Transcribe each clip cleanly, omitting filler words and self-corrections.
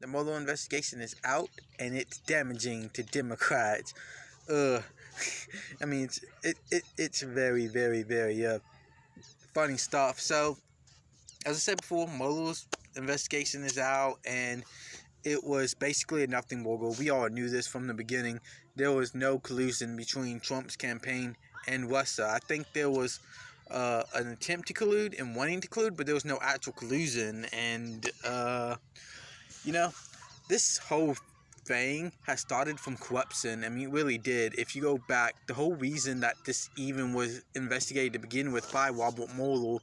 The Mueller investigation is out, and it's damaging to Democrats. I mean, it's very, very, very funny stuff. So, as I said before, Mueller's investigation is out, and it was basically a nothing burger. We all knew this from the beginning. There was no collusion between Trump's campaign and Russia. I think there was an attempt to collude and wanting to collude, but there was no actual collusion. And, this whole thing has started from corruption. I mean, it really did. If you go back, the whole reason that this even was investigated to begin with by Robert Mueller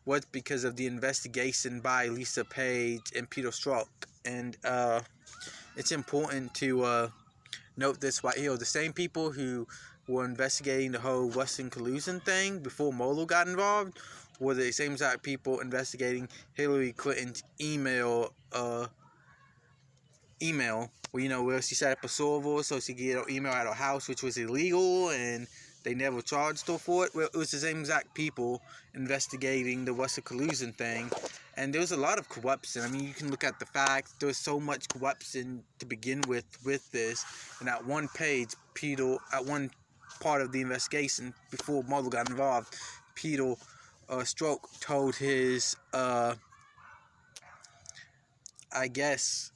was because of the investigation by Lisa Page and Peter Strzok. And it's important to note this right here. The same people who were investigating the whole Russian collusion thing before Mueller got involved were the same exact people investigating Hillary Clinton's email where she set up a server so she could get her email at her house, which was illegal, and they never charged her for it. Well, it was the same exact people investigating the Russia collusion thing, and there was a lot of corruption. I mean, you can look at the facts. There was so much corruption to begin with this, and at one page, at one part of the investigation, before Mueller got involved, Peter Strzok told his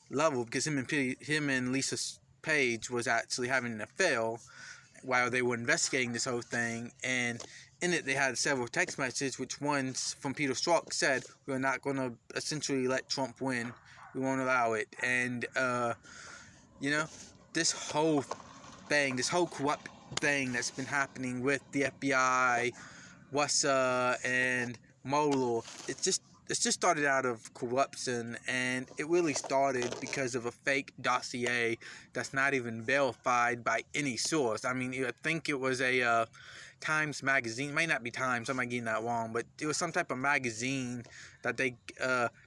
level, because him and Lisa Page was actually having an affair while they were investigating this whole thing, and in it they had several text messages, which ones from Peter Strzok said, "We're not going to essentially let Trump win. We won't allow it." And this whole thing, this whole corrupt thing that's been happening with the FBI, Russia, and Mueller, it's just started out of corruption, and it really started because of a fake dossier that's not even verified by any source. I mean, I think it was a Times magazine. It might not be Times, I might get that wrong, but it was some type of magazine that they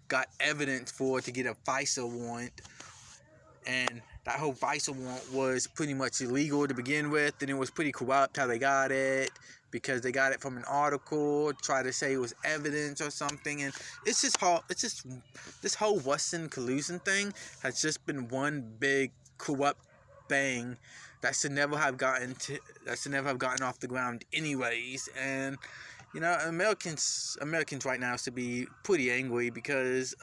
got evidence for to get a FISA warrant, and that whole FISA warrant was pretty much illegal to begin with, and it was pretty corrupt how they got it, because they got it from an article, try to say it was evidence or something, and it's just this whole Russian collusion thing has just been one big corrupt thing that should never have gotten off the ground anyways. And Americans right now should be pretty angry, because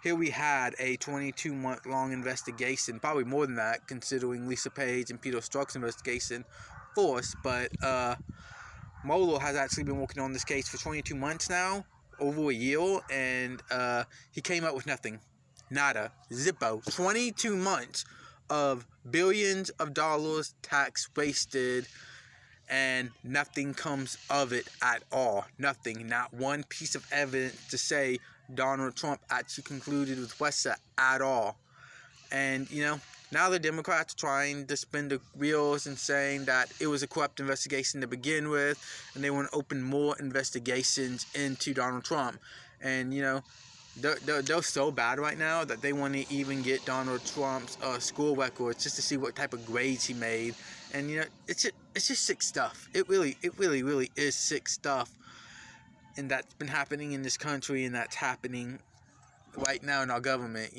here we had a 22-month long investigation, probably more than that considering Lisa Page and Peter Strzok's investigation force, but Mueller has actually been working on this case for 22 months now, over a year, and he came up with nothing. Nada. Zippo. 22 months of billions of dollars tax wasted, and nothing comes of it at all. Nothing. Not one piece of evidence to say Donald Trump actually concluded with Russia at all. And, now the Democrats are trying to spin the wheels and saying that it was a corrupt investigation to begin with, and they want to open more investigations into Donald Trump. And, they're so bad right now that they want to even get Donald Trump's school records just to see what type of grades he made. And, it's just sick stuff. It really is sick stuff. And that's been happening in this country, and that's happening right now in our government.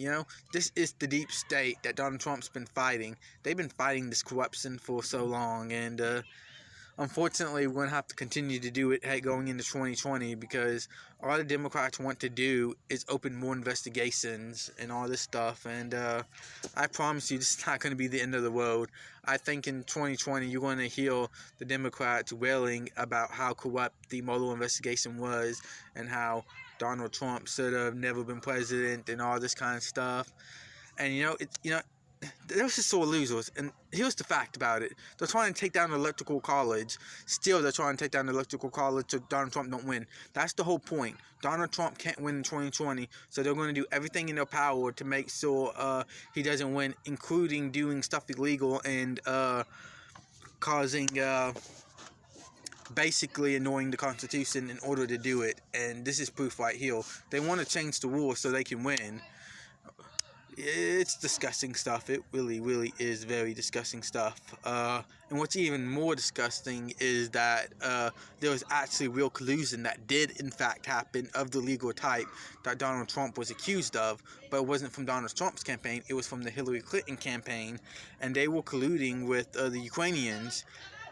This is the deep state that Donald Trump's been fighting. They've been fighting this corruption for so long, and unfortunately we're going to have to continue to do it going into 2020, because all the Democrats want to do is open more investigations and all this stuff. And I promise you, this is not going to be the end of the world. I think in 2020 you're going to hear the Democrats wailing about how corrupt the Mueller investigation was, and how Donald Trump should have never been president, and all this kind of stuff. And they're just sore losers. And here's the fact about it: they're trying to take down the electoral college. Still, they're trying to take down the electoral college so Donald Trump don't win. That's the whole point. Donald Trump can't win in 2020, so they're going to do everything in their power to make sure he doesn't win, including doing stuff illegal and causing basically annoying the Constitution in order to do it. And this is proof right here. They want to change the rules so they can win. it's disgusting stuff. It really is very disgusting stuff. And what's even more disgusting is that there was actually real collusion that did in fact happen of the legal type that Donald Trump was accused of, but it wasn't from Donald Trump's campaign, it was from the Hillary Clinton campaign, and they were colluding with the Ukrainians.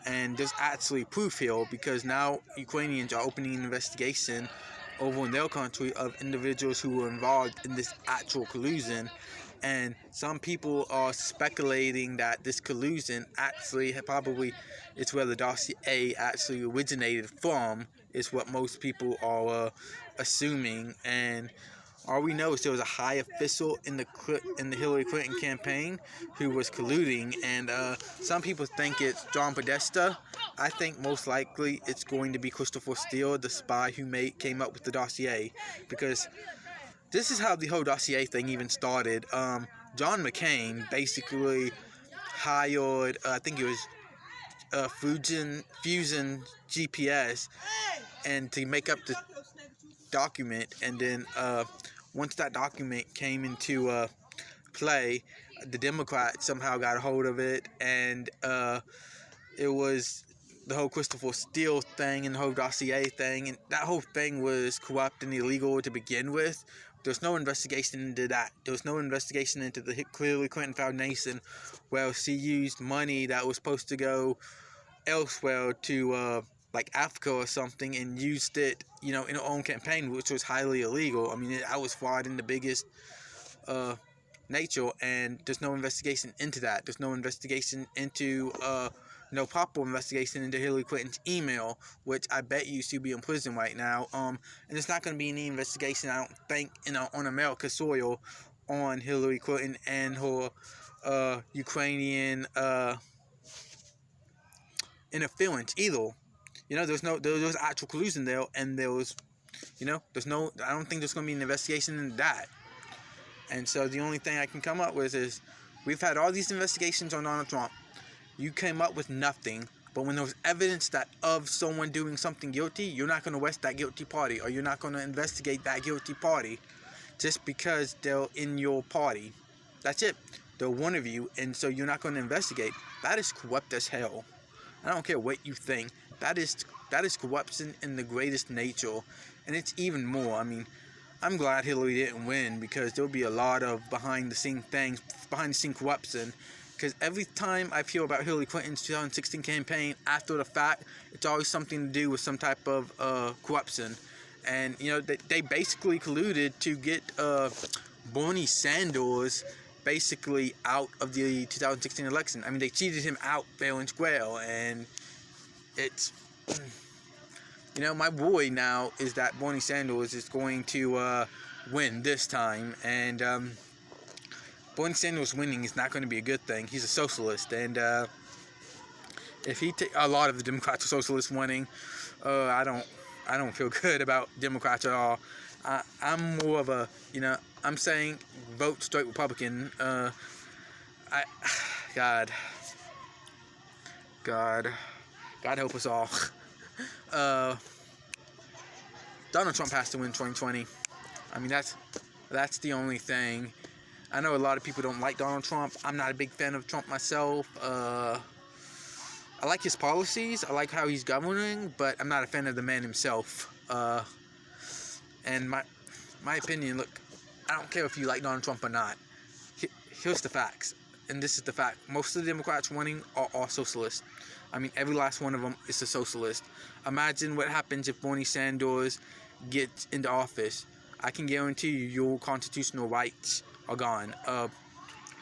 And there's actually proof here, because now Ukrainians are opening an investigation over in their country of individuals who were involved in this actual collusion. And some people are speculating that this collusion actually probably it's where the dossier actually originated from, is what most people are assuming. And all we know is there was a high official in the Hillary Clinton campaign who was colluding, and some people think it's John Podesta. I think most likely it's going to be Christopher Steele, the spy who came up with the dossier, because this is how the whole dossier thing even started. John McCain basically hired, I think it was Fusion GPS, and to make up the document, and then once that document came into play, the Democrats somehow got a hold of it, and it was the whole Christopher Steele thing and the whole dossier thing, and that whole thing was corrupt and illegal to begin with. There's no investigation into that. There was no investigation into the Hillary Clinton Foundation, where she used money that was supposed to go elsewhere to like Africa or something, and used it, in her own campaign, which was highly illegal. I mean, I was fraud in the biggest nature, and there's no investigation into that. There's no investigation into, no proper investigation into Hillary Clinton's email, which I bet you should be in prison right now. And there's not going to be any investigation, I don't think, on America's soil on Hillary Clinton and her Ukrainian interference either. There was actual collusion there, and there was, I don't think there's going to be an investigation into that. And so the only thing I can come up with is, we've had all these investigations on Donald Trump. You came up with nothing, but when there was evidence that of someone doing something guilty, you're not going to arrest that guilty party, or you're not going to investigate that guilty party just because they're in your party. That's it. They're one of you, and so you're not going to investigate. That is corrupt as hell. I don't care what you think. That is corruption in the greatest nature, and it's even more. I mean, I'm glad Hillary didn't win, because there'll be a lot of behind the scene corruption. Because every time I hear about Hillary Clinton's 2016 campaign after the fact, it's always something to do with some type of corruption. And they basically colluded to get Bernie Sanders basically out of the 2016 election. I mean, they cheated him out fair and square, and it's, my worry now is that Bernie Sanders is going to win this time, and Bernie Sanders winning is not going to be a good thing. He's a socialist, and if a lot of the Democrats are socialists winning, I don't feel good about Democrats at all. I'm more of a, I'm saying vote straight Republican. God help us all. Donald Trump has to win 2020. I mean, that's the only thing. I know a lot of people don't like Donald Trump. I'm not a big fan of Trump myself. I like his policies. I like how he's governing, but I'm not a fan of the man himself. And my opinion, look, I don't care if you like Donald Trump or not. Here's the facts, and this is the fact. Most of the Democrats winning are socialists. I mean, every last one of them is a socialist. Imagine what happens if Bernie Sanders gets into office. I can guarantee you your constitutional rights are gone.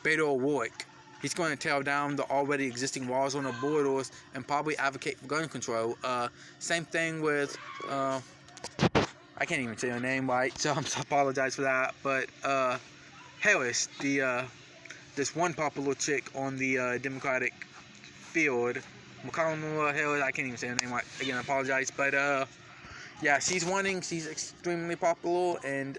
Beto O'Rourke, he's going to tear down the already existing walls on the borders and probably advocate for gun control. Same thing with, I can't even say her name right, so I apologize for that. But Harris, this one popular chick on the Democratic field, McConnell Harris, I can't even say her name right. Again, I apologize. But yeah, she's winning. She's extremely popular, and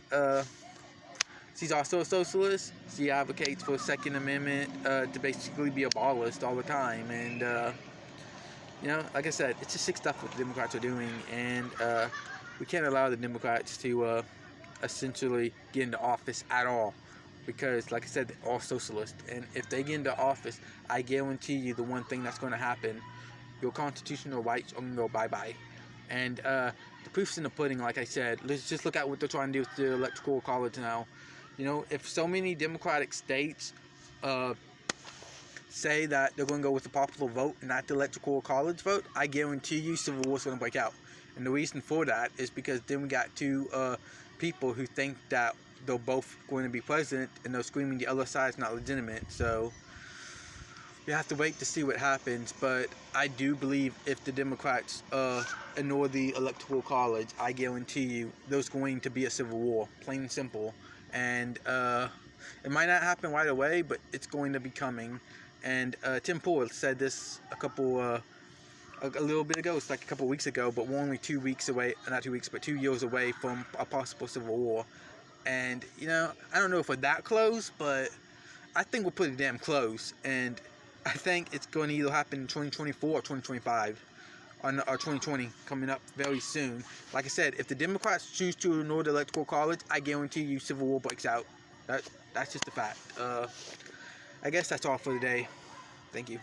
she's also a socialist. She advocates for the Second Amendment to basically be abolished all the time. And, like I said, it's just sick stuff what the Democrats are doing. And we can't allow the Democrats to essentially get into office at all. because, like I said, they're all socialists. And if they get into office, I guarantee you the one thing that's going to happen, your constitutional rights are going to go bye-bye. And the proof's in the pudding, like I said. Let's just look at what they're trying to do with the electoral college now. You know, if so many Democratic states say that they're going to go with the popular vote and not the electoral college vote, I guarantee you civil war's going to break out. And the reason for that is because then we got two people who think that they're both going to be president, and they're screaming the other side's not legitimate. So we have to wait to see what happens. But I do believe if the Democrats ignore the electoral college, I guarantee you there's going to be a civil war, plain and simple. And it might not happen right away, but it's going to be coming. And Tim Pool said this a little bit ago. It's like a couple weeks ago, but we're only 2 weeks away, not 2 weeks, but 2 years away from a possible civil war. And, you know, I don't know if we're that close, but I think we're pretty damn close. And I think it's going to either happen in 2024 or 2025, or 2020, coming up very soon. Like I said, if the Democrats choose to ignore the electoral college, I guarantee you civil war breaks out. That's just a fact. I guess that's all for today. Thank you.